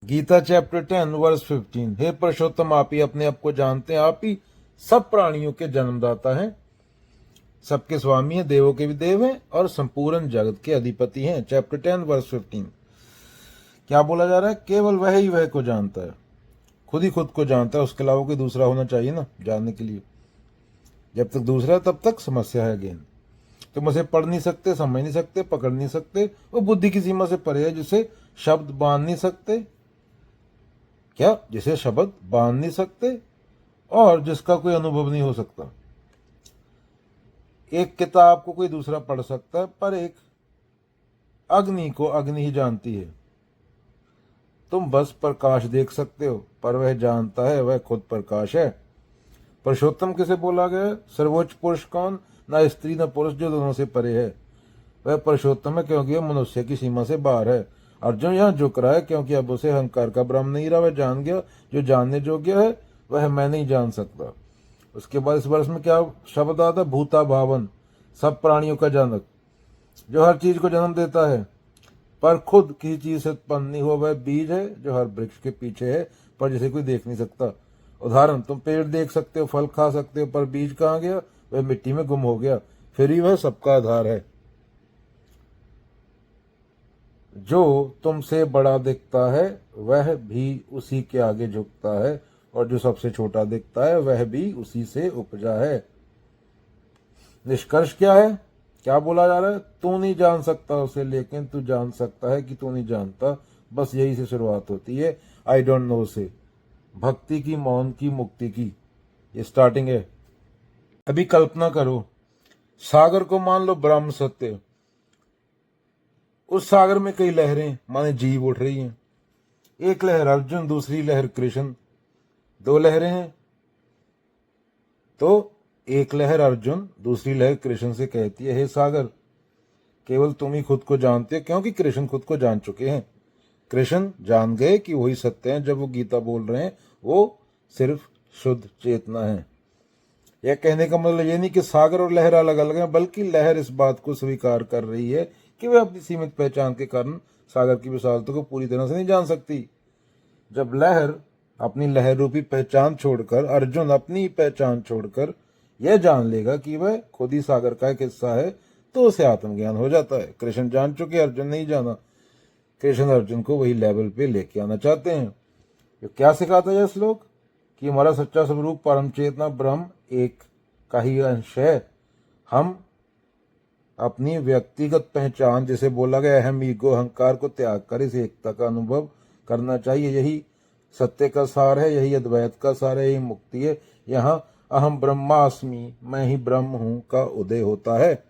Gita chapter 10 verse 15। हे पुरुषोत्तम, आप ही अपने आप को जानते हैं, आप ही सब प्राणियों के जन्मदाता हैं, सबके स्वामी हैं, देवों के भी देव हैं और संपूर्ण जगत के अधिपति हैं। चैप्टर 10 वर्स 15 क्या बोला जा रहा है? केवल वह ही वह को जानता है, खुद ही खुद को जानता है, उसके अलावा कोई दूसरा होना चाहिए ना जानने के लिए। जब तक दूसरा है तब तक समस्या है। अगेन तुम उसे पढ़ नहीं सकते, समझ नहीं सकते, पकड़ नहीं सकते, वो बुद्धि की सीमा से परे है, जिसे शब्द बांध नहीं सकते, क्या जिसे शब्द बांध नहीं सकते और जिसका कोई अनुभव नहीं हो सकता। एक किताब को कोई दूसरा पढ़ सकता है, पर एक अग्नि को अग्नि ही जानती है। तुम बस प्रकाश देख सकते हो, पर वह जानता है, वह खुद प्रकाश है। पुरुषोत्तम किसे बोला गया? सर्वोच्च पुरुष कौन? ना स्त्री न पुरुष, जो दोनों से परे है, वह पुरुषोत्तम है, क्योंकि वह मनुष्य की सीमा से बाहर है। अर्जुन यहाँ झुक रहा है क्योंकि अब उसे अहंकार का भ्रम नहीं रहा, वह जान गया जो जानने योग्य है वह मैं नहीं जान सकता। उसके बाद इस वर्ष में क्या शब्द आता? भूता भावन, सब प्राणियों का जनक, जो हर चीज को जन्म देता है पर खुद किसी चीज से उत्पन्न नहीं हुआ, वह बीज है जो हर वृक्ष के पीछे है पर जिसे कोई देख नहीं सकता। उदाहरण, तुम पेड़ देख सकते हो, फल खा सकते हो, पर बीज कहाँ गया? वह मिट्टी में गुम हो गया। फिर ही वह सबका आधार है। जो तुमसे बड़ा दिखता है वह भी उसी के आगे झुकता है, और जो सबसे छोटा दिखता है वह भी उसी से उपजा है। निष्कर्ष क्या है? क्या बोला जा रहा है? तू नहीं जान सकता उसे, लेकिन तू जान सकता है कि तू नहीं जानता। बस यही से शुरुआत होती है आई डोंट नो से, भक्ति की, मौन की, मुक्ति की। ये स्टार्टिंग है। अभी कल्पना करो, सागर को मान लो ब्रह्म सत्य, उस सागर में कई लहरें माने जीव उठ रही हैं। एक लहर अर्जुन, दूसरी लहर कृष्ण, दो लहरें हैं। तो एक लहर अर्जुन, दूसरी लहर कृष्ण से कहती है, हे सागर, केवल तुम ही खुद को जानते हो, क्योंकि कृष्ण खुद को जान चुके हैं। कृष्ण जान गए कि वही सत्य है। जब वो गीता बोल रहे हैं वो सिर्फ शुद्ध चेतना है। यह कहने का मतलब ये नहीं कि सागर और लहर अलग अलग हैं, बल्कि लहर इस बात को स्वीकार कर रही है कि वह अपनी सीमित पहचान के कारण सागर की विशालता को पूरी तरह से नहीं जान सकती। जब लहर अपनी लहर रूपी पहचान छोड़कर, अर्जुन अपनी पहचान छोड़कर यह जान लेगा कि वह खुद ही सागर का एक हिस्सा है, तो उसे आत्मज्ञान हो जाता है। कृष्ण जान चुके, अर्जुन नहीं जाना। कृष्ण अर्जुन को वही लेवल पे लेके आना चाहते हैं। ये क्या सिखाता है यह श्लोक? कि हमारा सच्चा स्वरूप परम चेतना ब्रह्म एक का ही अंश है। हम अपनी व्यक्तिगत पहचान, जिसे बोला गया अहम, ईगो, अहंकार को त्याग कर इस एकता का अनुभव करना चाहिए। यही सत्य का सार है, यही अद्वैत का सार है, यही मुक्ति है। यहाँ अहम ब्रह्मास्मि, मैं ही ब्रह्म हूं का उदय होता है।